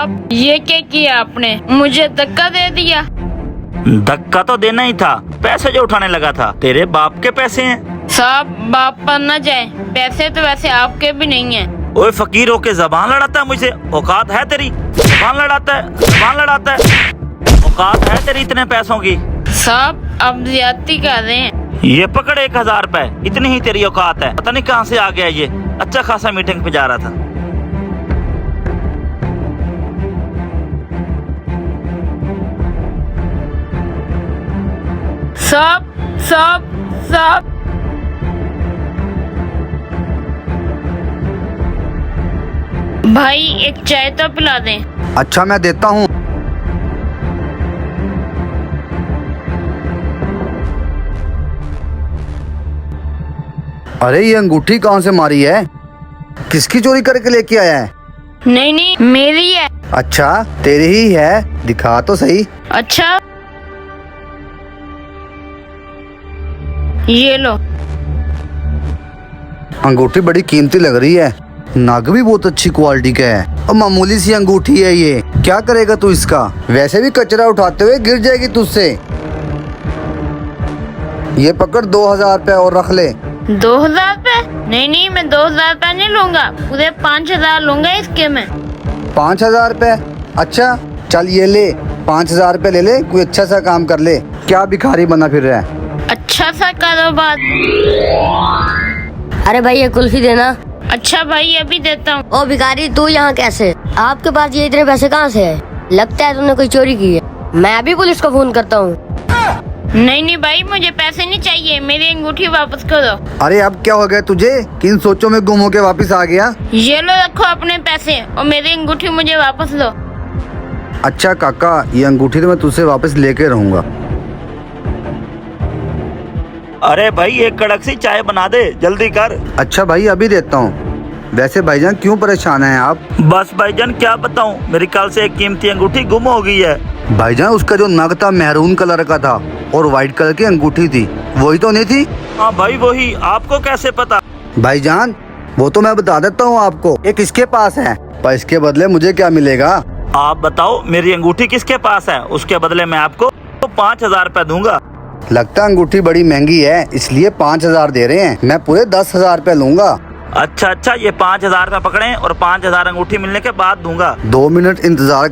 साहब ये क्या किया आपने, मुझे धक्का दे दिया। धक्का तो देना ही था, पैसे जो उठाने लगा था तेरे बाप के पैसे हैं। साहब बाप पर न जाए, पैसे तो वैसे आपके भी नहीं हैं। ओए फकीर होके जबान लड़ाता है मुझसे, औकात है तेरी? जबान लड़ाता है, औकात है तेरी इतने पैसों की? साहब अब ज्यादती कर रहे हैं। ये पकड़ 1000 रुपए, इतनी ही तेरी औकात है। पता नहीं कहाँ से आ गया ये, अच्छा खासा मीटिंग पे जा रहा था। साहब भाई एक चाय तो पिला दें। अच्छा मैं देता हूँ। अरे ये अंगूठी कहाँ से मारी है? किसकी चोरी करके लेके आया है? नहीं मेरी है। अच्छा तेरी ही है, दिखा तो सही। अच्छा ये लो। अंगूठी बड़ी कीमती लग रही है, नग भी बहुत अच्छी क्वालिटी का है और मामूली सी अंगूठी है ये, क्या करेगा तू इसका? वैसे भी कचरा उठाते हुए गिर जाएगी तुझसे। ये पकड़ 2000 रुपए और रख ले। 2000 रुपए? नहीं मैं 2000 रुपए नहीं लूंगा, पूरे 5000 लूंगा इसके मैं। 5000 रुपए? अच्छा चल ये ले, 5000 रुपए ले ले, कोई अच्छा सा काम कर ले, क्या भिखारी बना फिर रहा है? अच्छा सा कारोबार। अरे भाई ये कुल्फी देना। अच्छा भाई अभी देता हूँ। ओ भिखारी तू यहाँ कैसे? आपके पास ये इतने पैसे कहाँ से है? लगता है तुमने कोई चोरी की है। मैं अभी पुलिस को फोन करता हूँ। नहीं भाई मुझे पैसे नहीं चाहिए, मेरी अंगूठी वापस करो। अरे अब क्या हो गया तुझे, किन सोचों में गुम होके वापस आ गया? ये लो रखो अपने पैसे और मेरी अंगूठी मुझे वापस लो। अच्छा काका, ये अंगूठी तो मैं तुझसे वापस लेके रहूंगा। अरे भाई एक कड़क सी चाय बना दे, जल्दी कर। अच्छा भाई अभी देता हूँ। वैसे भाईजान क्यों परेशान हैं आप? बस भाईजान क्या बताऊं, मेरी कल से एक कीमती अंगूठी गुम हो गई है। भाईजान उसका जो नग था मैरून कलर का था और व्हाइट कलर की अंगूठी थी, वही तो नहीं थी? हाँ भाई वही, आपको कैसे पता? भाईजान वो तो मैं बता देता हूँ आपको, ये किसके पास है, पर इसके बदले मुझे क्या मिलेगा? आप बताओ मेरी अंगूठी किसके पास है, उसके बदले मैं आपको 5000 रुपए दूंगा। लगता है अंगूठी बड़ी महंगी है इसलिए 5000 दे रहे हैं, मैं पूरे 10,000 रुपए लूंगा। अच्छा ये 5000 रुपए पकड़े और 5000 अंगूठी मिलने के बाद दूंगा। 2 मिनट इंतजार